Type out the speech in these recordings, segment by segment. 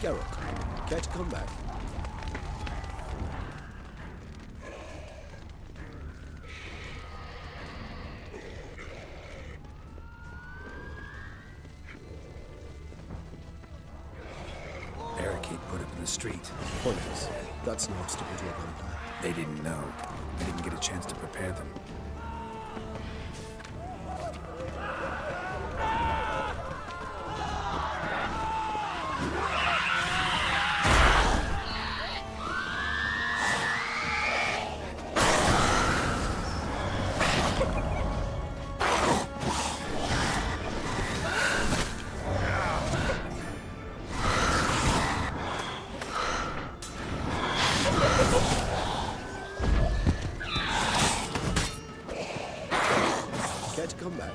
Geralt, care to come back? Barricade put up in the street. Pointless. That's no obstacle to a vampire. They didn't know. They didn't get a chance to prepare them. Care to come back?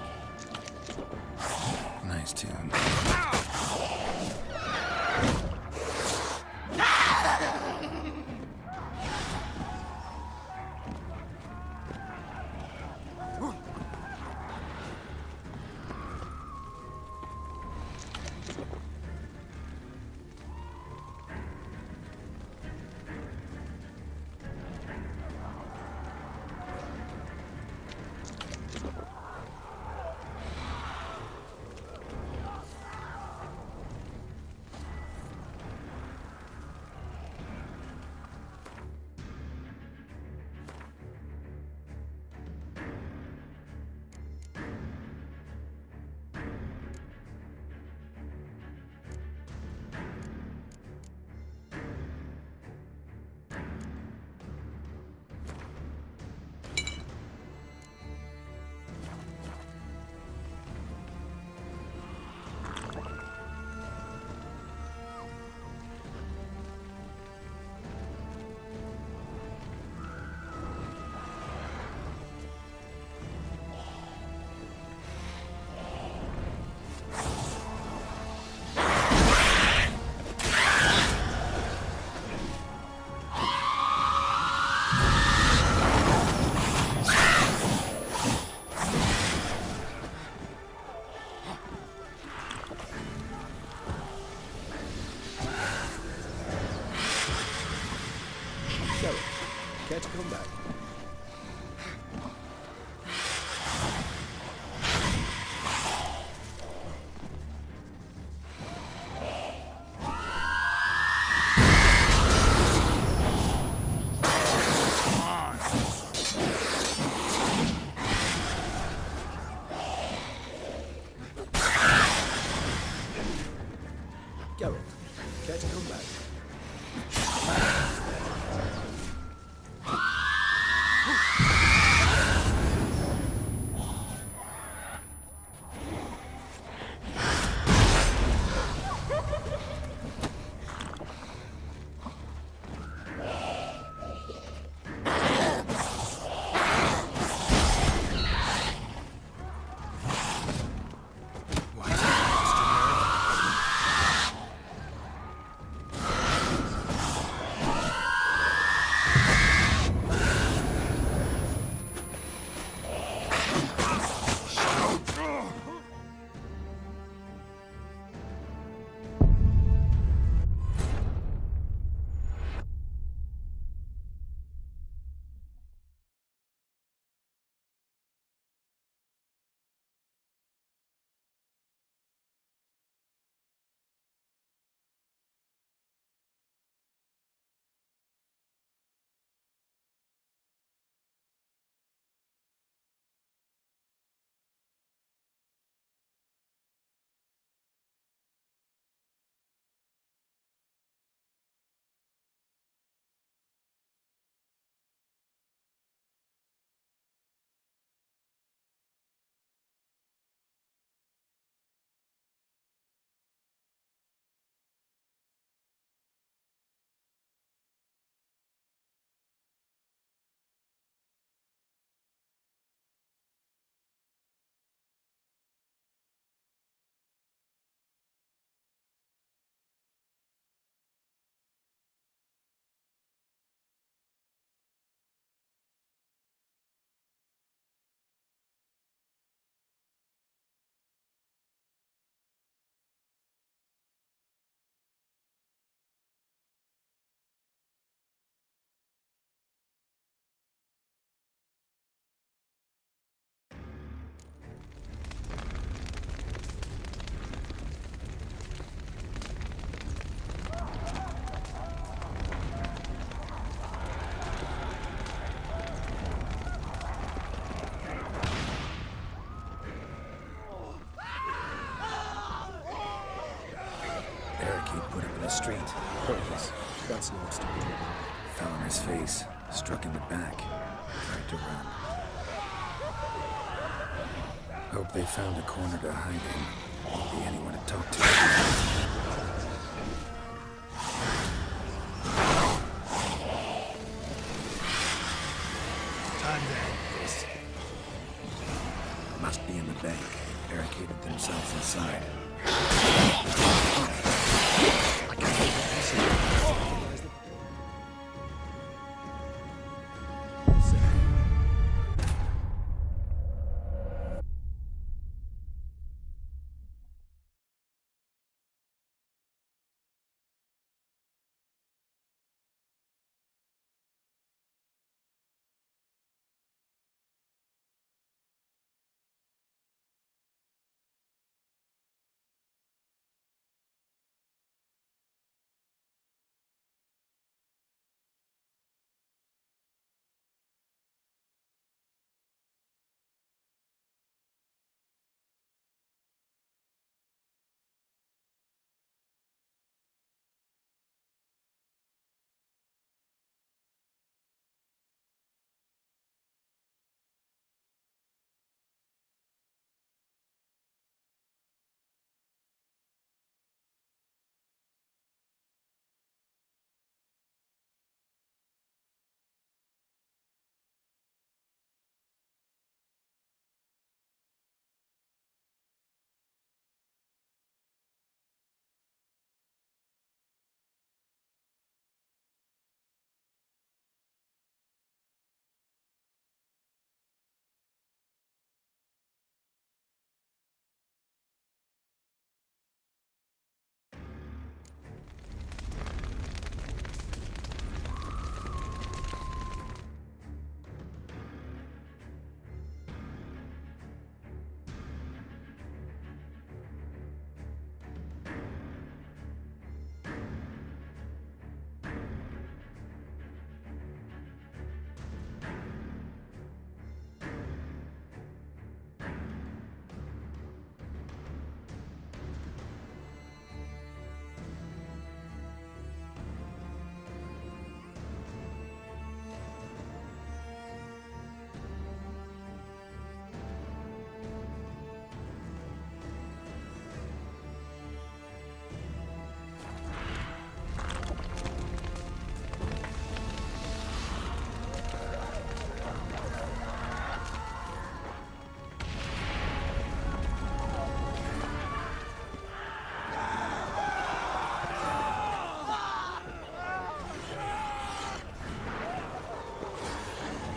Nice tune. Geralt, care to come back? Geralt, care to come back? Barricade put up in the street. Pointless. That's no obstacle to a gunfight. Fell on his face, struck in the back, tried to run. Hope they found a corner to hide in. Won't be anyone to talk to. Time to end this. Must be in the bank. Barricaded themselves inside. I can't see it.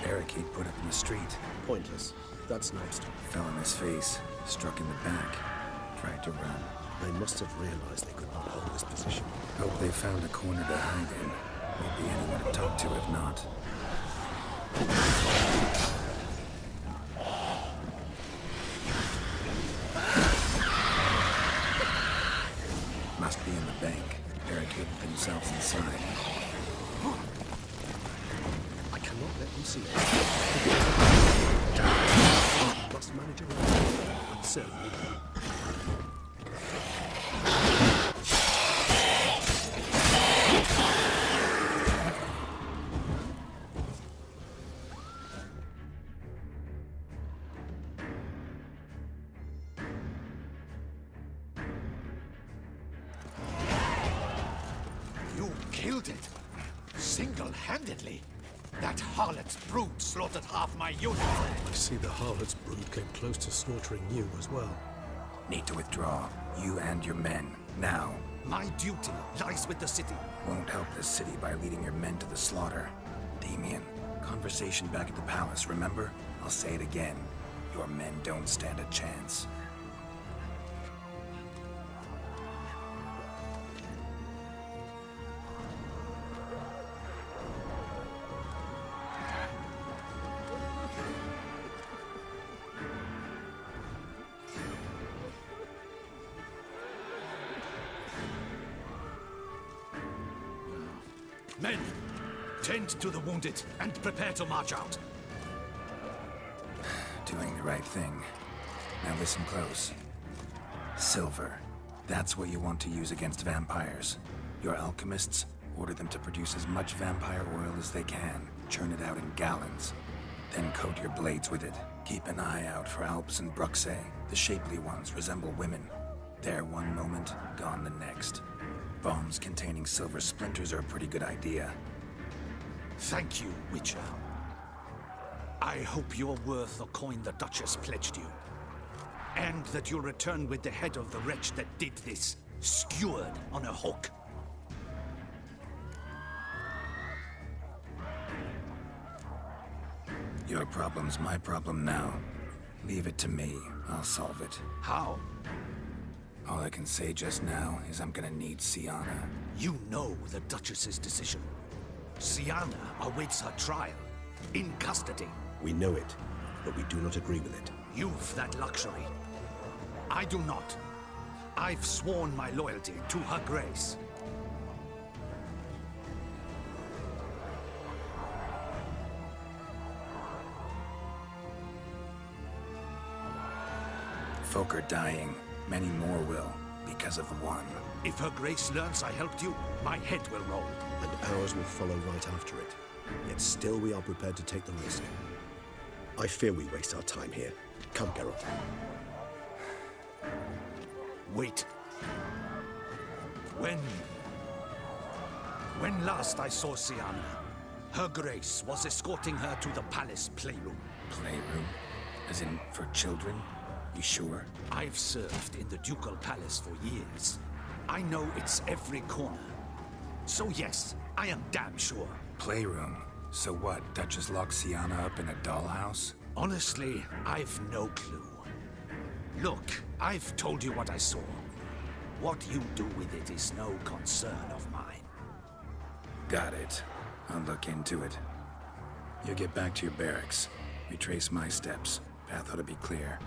Barricade put up in the street. Pointless. That's no obstacle. Fell on his face, struck in the back, tried to run. They must have realized they could not hold this position. Hope they found a corner to hide in. Won't be anyone to talk to if not. Must be in the bank. Barricaded themselves inside. I cannot let them see it. Must manage it. I'm certain we can. You killed it! Single-handedly! That harlot's brood slaughtered half my unit! I see the harlot's brood came close to slaughtering you as well. Need to withdraw. You and your men. Now. My duty lies with the city. Won't help the city by leading your men to the slaughter. Damien, conversation back at the palace, remember? I'll say it again. Your men don't stand a chance. Men, tend to the wounded and prepare to march out. Doing the right thing. Now listen close. Silver. That's what you want to use against vampires. Your alchemists order them to produce as much vampire oil as they can, churn it out in gallons, then coat your blades with it. Keep an eye out for Alps and Bruxae. The shapely ones resemble women. There one moment, gone the next. Bombs containing silver splinters are a pretty good idea. Thank you, Witcher. I hope you're worth the coin the Duchess pledged you. And that you'll return with the head of the wretch that did this, skewered on a hook. Your problem's my problem now. Leave it to me. I'll solve it. How? All I can say just now is I'm gonna need Syanna. You know the Duchess's decision. Syanna awaits her trial, in custody. We know it, but we do not agree with it. You've that luxury. I do not. I've sworn my loyalty to Her Grace. Folk are dying. Many more will, because of one. If Her Grace learns I helped you, my head will roll. And ours will follow right after it. Yet still we are prepared to take the risk. I fear we waste our time here. Come, Geralt. Wait. When last I saw Syanna, Her Grace was escorting her to the palace playroom. Playroom? As in, for children? You sure? I've served in the Ducal Palace for years. I know it's every corner. So yes, I am damn sure. Playroom? So what, Duchess locked Syanna up in a dollhouse? Honestly, I've no clue. Look, I've told you what I saw. What you do with it is no concern of mine. Got it. I'll look into it. You get back to your barracks. Retrace my steps. Path ought to be clear.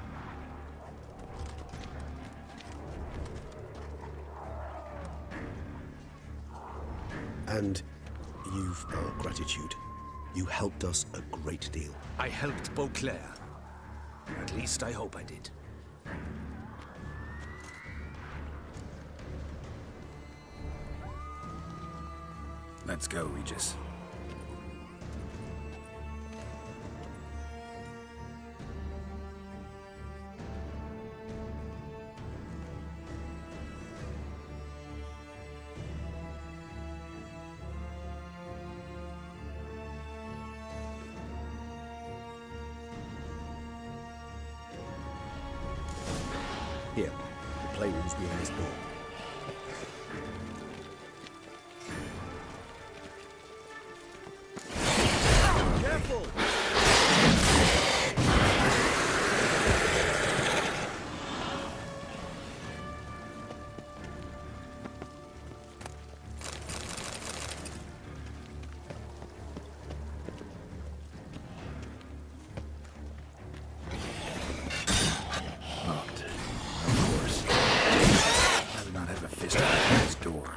And you've our gratitude. You helped us a great deal. I helped Beauclair. At least I hope I did. Let's go, Regis. Here, the playroom's behind this door. Careful! Locked. Of course. I do not have a fist on this door.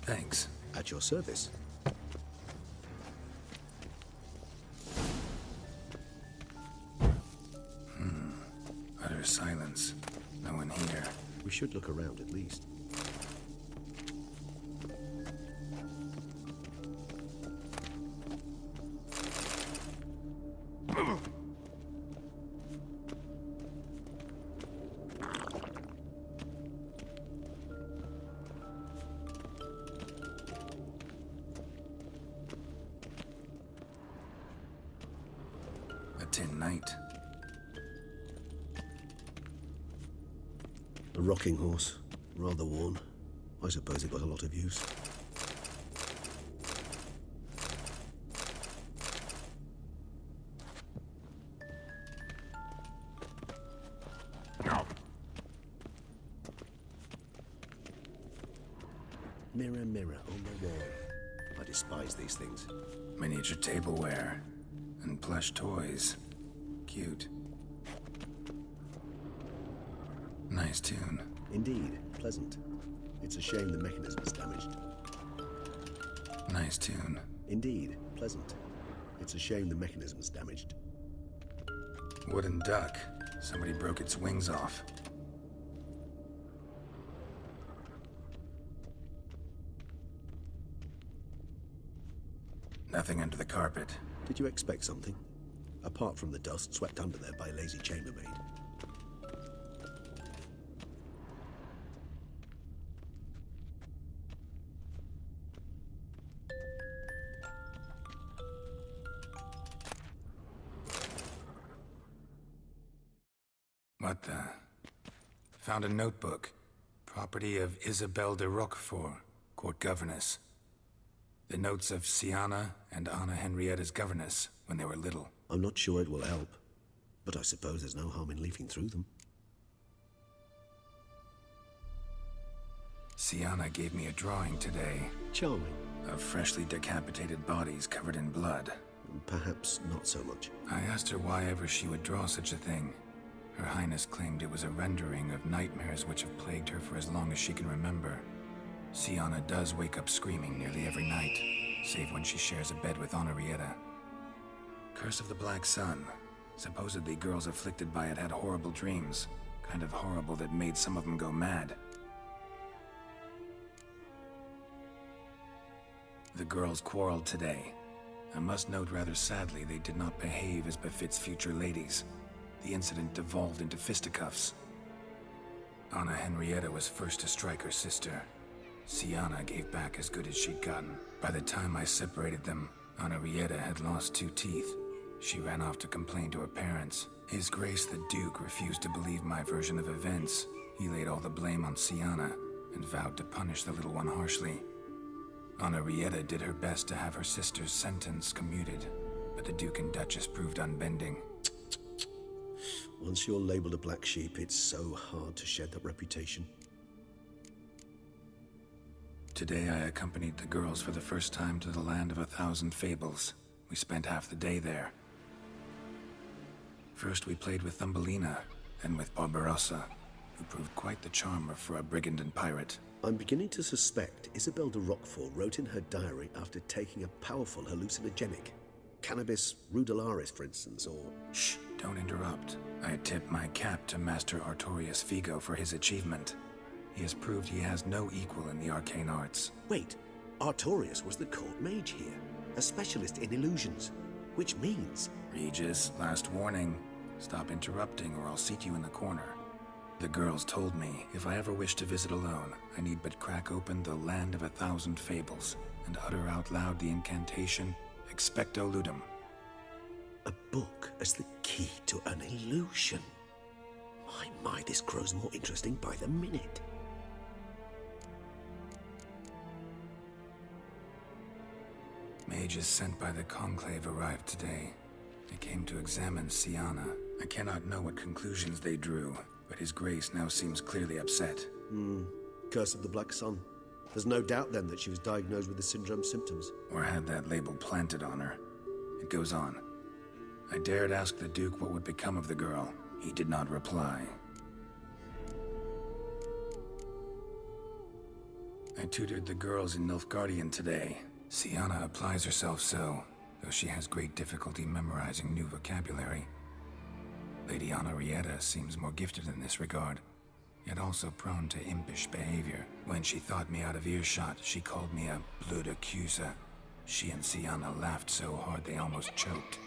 Thanks. At your service. Utter silence. No one here. We should look around at least. A tin knight. A rocking horse. Rather worn. I suppose it got a lot of use. Mirror, mirror on the wall. I despise these things. Miniature tableware. And plush toys. Cute. Nice tune. Indeed, pleasant. It's a shame the mechanism is damaged. Nice tune. Indeed, pleasant. It's a shame the mechanism is damaged. Wooden duck. Somebody broke its wings off. Nothing under the carpet. Did you expect something? Apart from the dust swept under there by a lazy chambermaid. What the? Found a notebook. Property of Isabelle de Roquefort, court governess. The notes of Siana and Anna Henrietta's governess when they were little. I'm not sure it will help, but I suppose there's no harm in leafing through them. Siana gave me a drawing today Charming. of freshly decapitated bodies covered in blood. Perhaps not so much. I asked her why ever she would draw such a thing. Her Highness claimed it was a rendering of nightmares which have plagued her for as long as she can remember. Siana does wake up screaming nearly every night, save when she shares a bed with Henrietta. Curse of the Black Sun. Supposedly girls afflicted by it had horrible dreams. Kind of horrible that made some of them go mad. The girls quarreled today. I must note rather sadly they did not behave as befits future ladies. The incident devolved into fisticuffs. Anna Henrietta was first to strike her sister. Siana gave back as good as she'd gotten. By the time I separated them, Henrietta had lost 2 teeth. She ran off to complain to her parents. His Grace the Duke refused to believe my version of events. He laid all the blame on Siana and vowed to punish the little one harshly. Henrietta did her best to have her sister's sentence commuted, but the Duke and Duchess proved unbending. Once you're labeled a black sheep, it's so hard to shed that reputation. Today I accompanied the girls for the first time to the land of 1,000 fables. We spent half the day there. First we played with Thumbelina, then with Barbarossa, who proved quite the charmer for a brigand and pirate. I'm beginning to suspect Isabelle de Roquefort wrote in her diary after taking a powerful hallucinogenic. Cannabis rudelaris, for instance, or... Shh, don't interrupt. I tip my cap to Master Artorius Figo for his achievement. He has proved he has no equal in the arcane arts. Wait, Artorius was the court mage here, a specialist in illusions, which means... Regis, last warning. Stop interrupting or I'll seat you in the corner. The girls told me if I ever wish to visit alone, I need but crack open the Land of 1,000 Fables and utter out loud the incantation Expecto Ludum. A book as the key to an illusion. My, this grows more interesting by the minute. Mages sent by the Conclave arrived today. They came to examine Siana. I cannot know what conclusions they drew, but His Grace now seems clearly upset. Curse of the Black Sun. There's no doubt then that she was diagnosed with the syndrome symptoms. Or had that label planted on her. It goes on. I dared ask the Duke what would become of the girl. He did not reply. I tutored the girls in Nilfgaardian today. Siana applies herself so, though she has great difficulty memorizing new vocabulary. Lady Henrietta seems more gifted in this regard, yet also prone to impish behavior. When she thought me out of earshot, she called me a blood accuser. She and Siana laughed so hard they almost choked.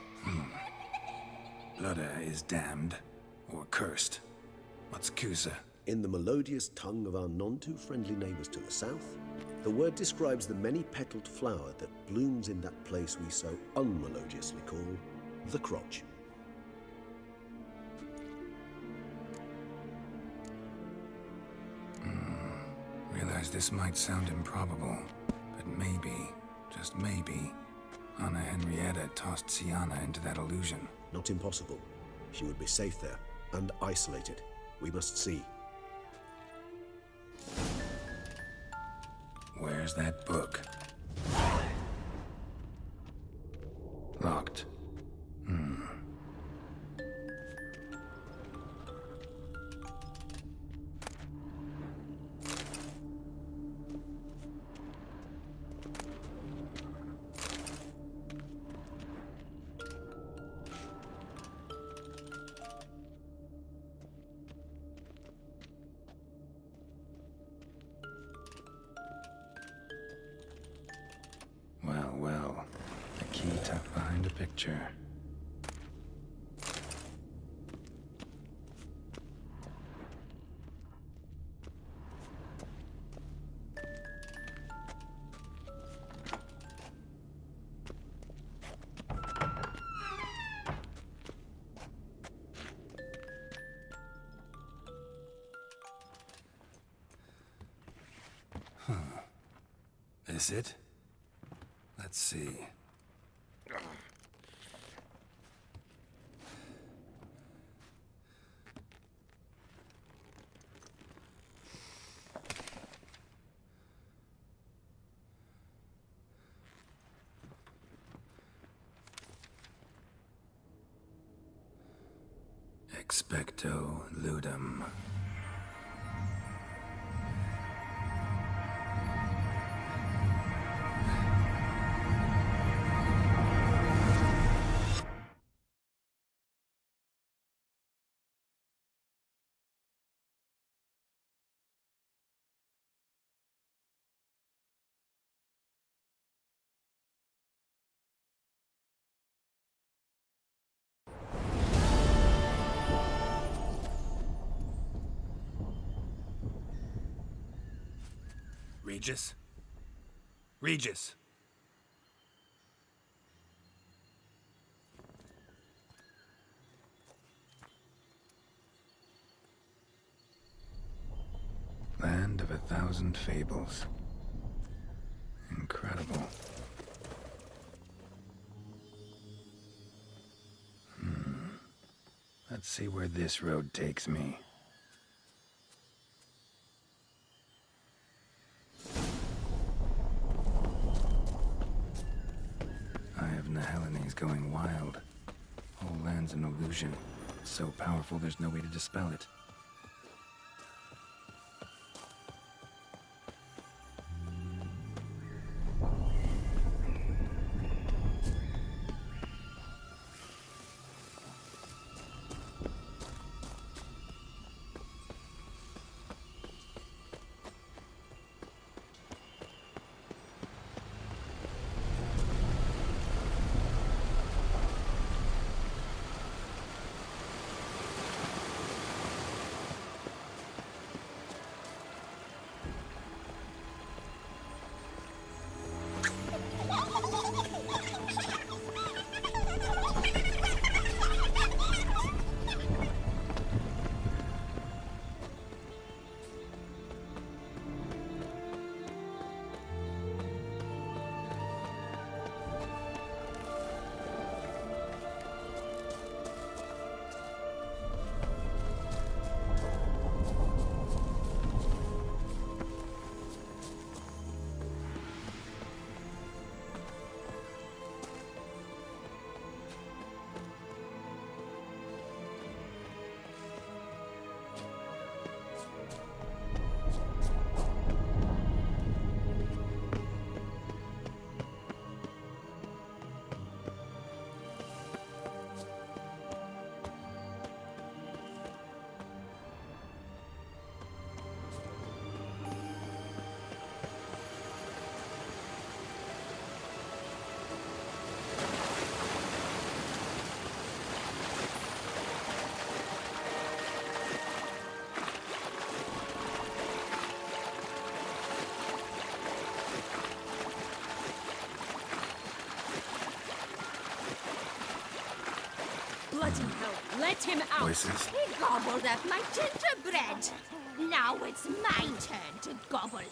Blooda is damned, or cursed. What's Cusa? In the melodious tongue of our none-too-friendly neighbors to the south, the word describes the many-petaled flower that blooms in that place we so unmelodiously call the crotch. Realize this might sound improbable, but maybe, just maybe, Anna Henrietta tossed Siana into that illusion. Not impossible. She would be safe there, and isolated. We must see. Where's that book? Locked. key tucked behind a picture. Is it? Let's see. Expecto ludum. Regis? Regis! Land of 1,000 fables. Incredible. Let's see where this road takes me. Eye of Nehelene is going wild. Whole land's an illusion. So powerful there's no way to dispel it. Bloody hell, let him out! Voices. He gobbled up my gingerbread. Now it's my turn to gobble him.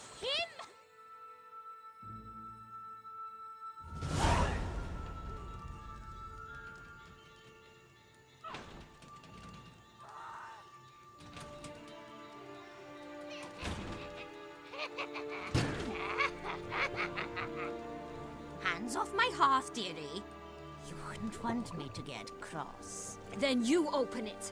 Hands off my hearth, dearie. You wouldn't want me to get cross. Then you open it.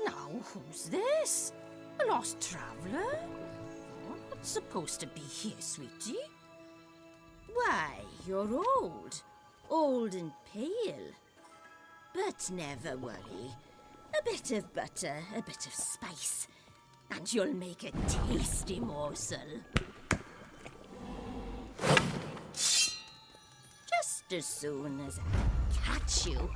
Now, who's this? A lost traveler? You're not supposed to be here, sweetie. Why, you're old. Old and pale. But never worry. A bit of butter, a bit of spice. And you'll make a tasty morsel. Just as soon as I catch you.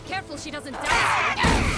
Careful she doesn't die.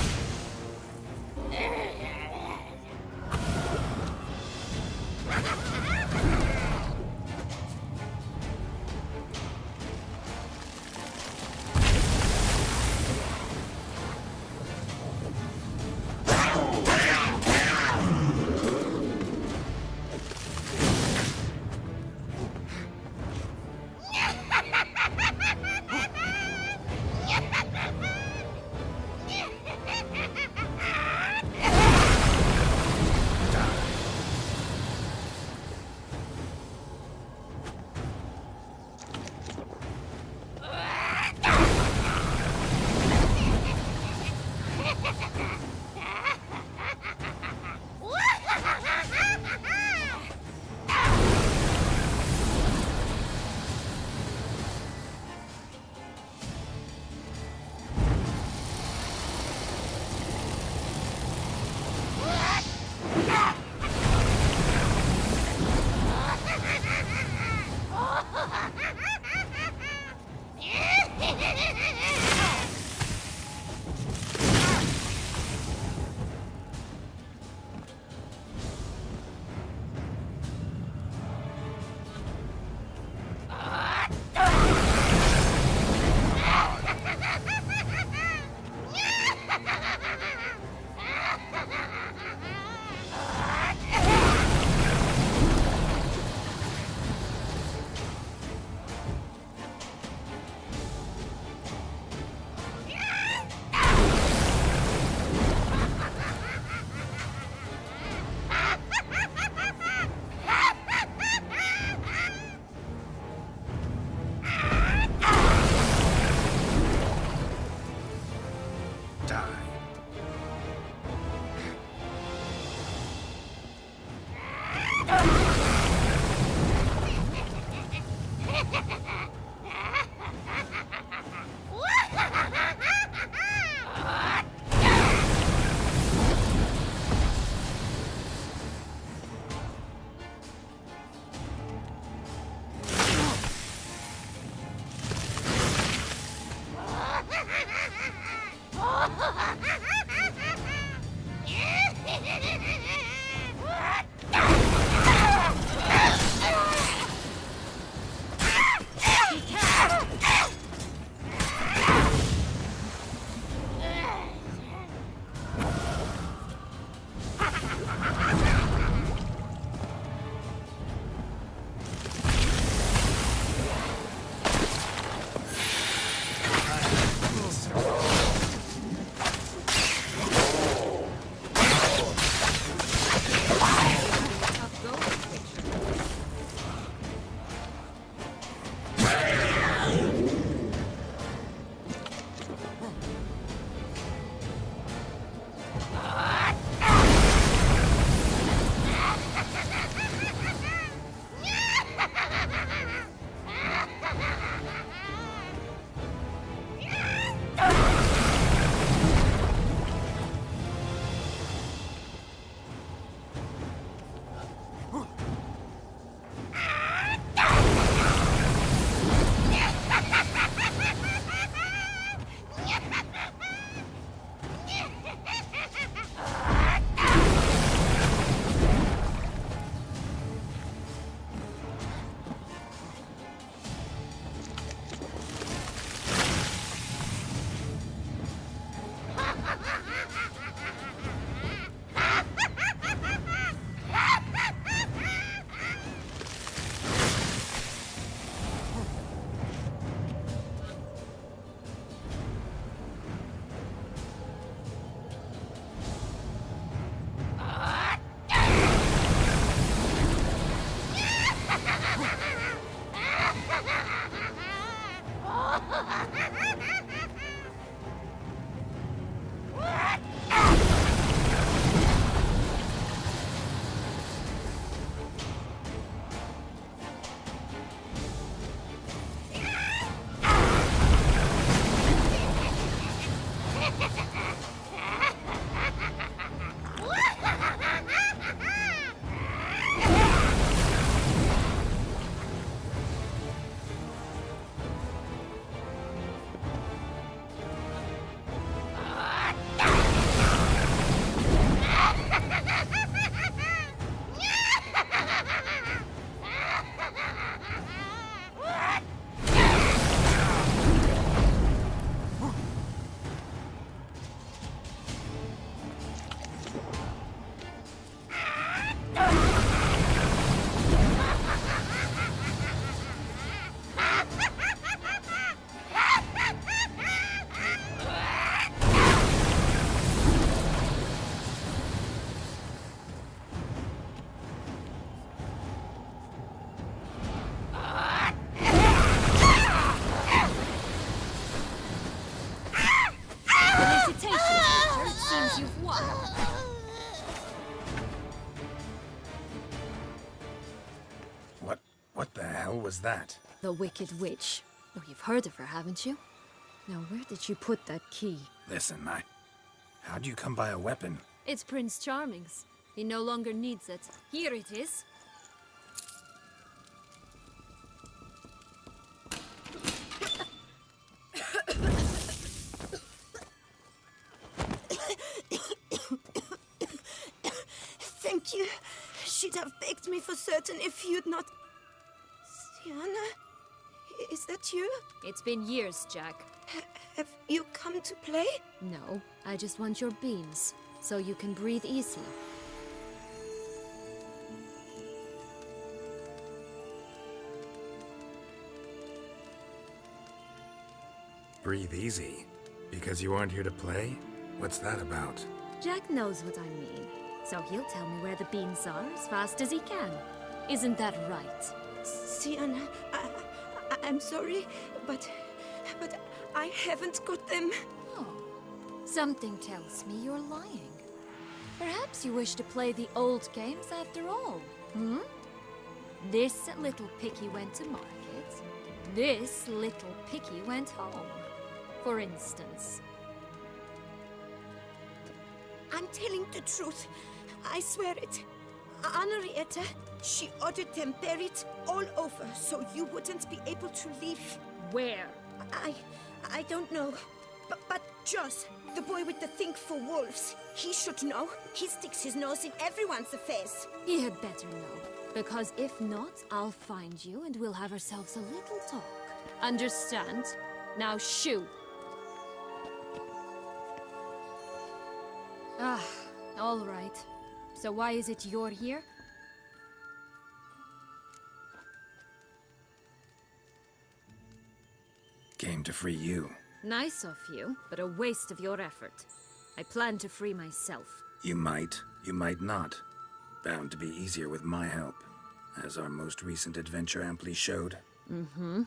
hell was that? The Wicked Witch. Oh, you've heard of her, haven't you? Now, where did you put that key? Listen, how'd you come by a weapon? It's Prince Charming's. He no longer needs it. Here it is. Thank you. She'd have begged me for certain if you'd not... Sienna? Is that you? It's been years, Jack. Have you come to play? No, I just want your beans, so you can breathe easy. Breathe easy? Because you aren't here to play? What's that about? Jack knows what I mean, so he'll tell me where the beans are as fast as he can. Isn't that right? Sienna, I'm sorry, but I haven't got them. Oh, something tells me you're lying. Perhaps you wish to play the old games after all, hmm? This little picky went to market. This little picky went home, for instance. I'm telling the truth. I swear it. Henrietta, she ordered them buried all over so you wouldn't be able to leave. Where? I don't know. But Joss, the boy with the thing for wolves, he should know. He sticks his nose in everyone's affairs. He had better know. Because if not, I'll find you and we'll have ourselves a little talk. Understand? Now shoo! Ah, all right. So why is it you're here? Came to free you. Nice of you, but a waste of your effort. I plan to free myself. You might not. Bound to be easier with my help, as our most recent adventure amply showed. Mm-hmm.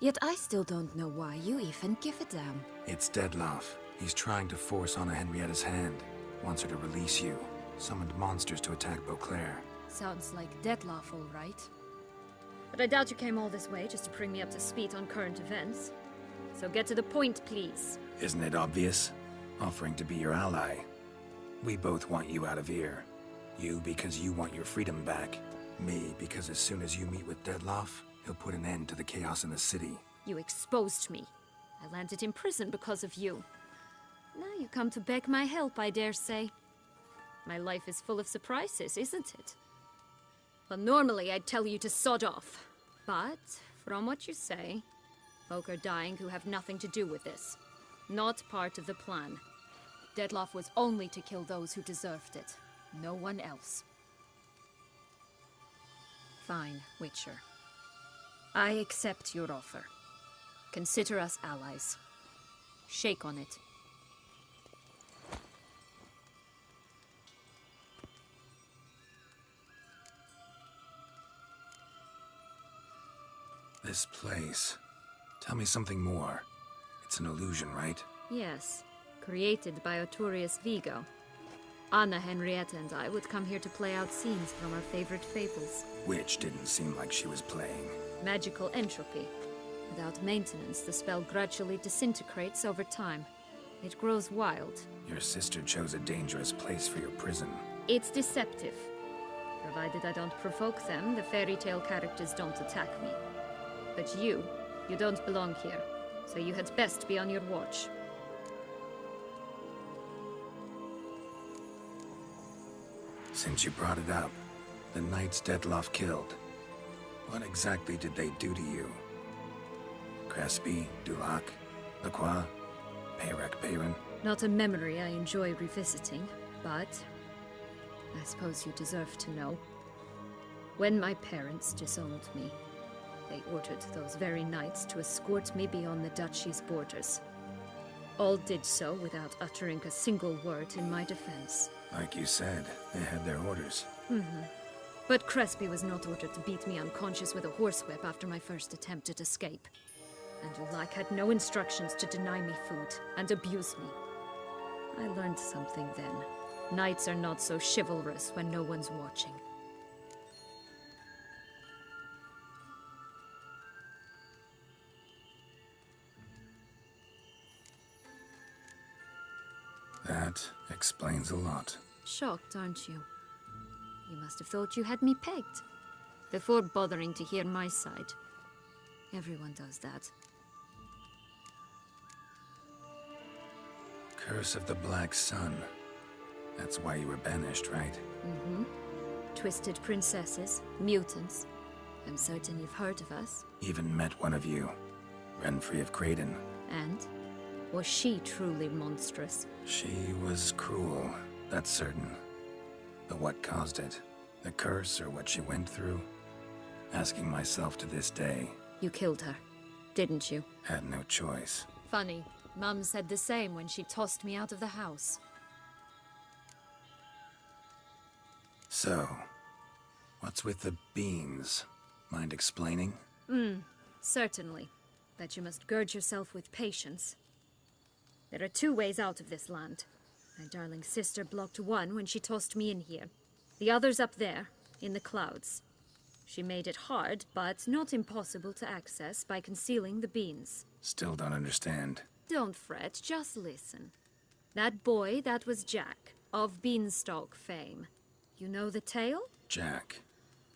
Yet I still don't know why you even give a damn. It's Dettlaff. He's trying to force Anna Henrietta's hand. Wants her to release you. Summoned monsters to attack Beauclair. Sounds like Dettlaff, all right. But I doubt you came all this way just to bring me up to speed on current events. So get to the point, please. Isn't it obvious? Offering to be your ally. We both want you out of here. You because you want your freedom back. Me because as soon as you meet with Dettlaff, he'll put an end to the chaos in the city. You exposed me. I landed in prison because of you. Now you come to beg my help, I dare say. My life is full of surprises, isn't it? Well, normally I'd tell you to sod off. But, from what you say, folk are dying who have nothing to do with this. Not part of the plan. Dettlaff was only to kill those who deserved it. No one else. Fine, Witcher. I accept your offer. Consider us allies. Shake on it. This place. Tell me something more. It's an illusion, right? Yes. Created by Arturius Vigo. Anna Henrietta and I would come here to play out scenes from our favorite fables. Which didn't seem like she was playing. Magical entropy. Without maintenance, the spell gradually disintegrates over time. It grows wild. Your sister chose a dangerous place for your prison. It's deceptive. Provided I don't provoke them, the fairy tale characters don't attack me. But you don't belong here, so you had best be on your watch. Since you brought it up, the knights Dettlaff killed, what exactly did they do to you? Crespi, Dulac, Lacroix, Peyrac Bayron? Not a memory I enjoy revisiting, but I suppose you deserve to know. When my parents disowned me, they ordered those very knights to escort me beyond the duchy's borders. All did so without uttering a single word in my defense. Like you said, they had their orders. But Crespi was not ordered to beat me unconscious with a horsewhip after my first attempt at escape. And Dulac had no instructions to deny me food and abuse me. I learned something then. Knights are not so chivalrous when no one's watching. explains a lot. Shocked, aren't you? You must have thought you had me pegged. Before bothering to hear my side. Everyone does that. Curse of the Black Sun. That's why you were banished, right? Mm-hmm. Twisted princesses, mutants. I'm certain you've heard of us. Even met one of you. Renfri of Kraden. And? Was she truly monstrous? She was cruel, that's certain. But what caused it? The curse or what she went through? Asking myself to this day. You killed her, didn't you? Had no choice. Funny. Mum said the same when she tossed me out of the house. So, what's with the beans? Mind explaining? Certainly. But you must gird yourself with patience. There are two ways out of this land. My darling sister blocked one when she tossed me in here. The other's up there, in the clouds. She made it hard, but not impossible to access by concealing the beans. Still don't understand. Don't fret, just listen. That boy, that was Jack, of Beanstalk fame. You know the tale? Jack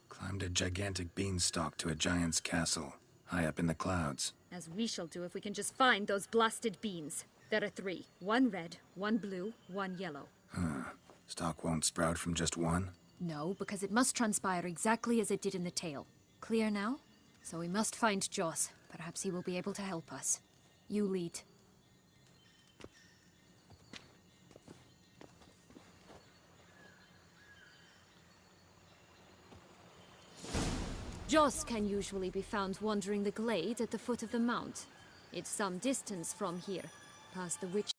climbed a gigantic beanstalk to a giant's castle, high up in the clouds. As we shall do if we can just find those blasted beans. There are 3. 1 red, 1 blue, 1 yellow. Stalk won't sprout from just one? No, because it must transpire exactly as it did in the tale. Clear now? So we must find Joss. Perhaps he will be able to help us. You lead. Joss can usually be found wandering the glade at the foot of the mount. It's some distance from here, past the witch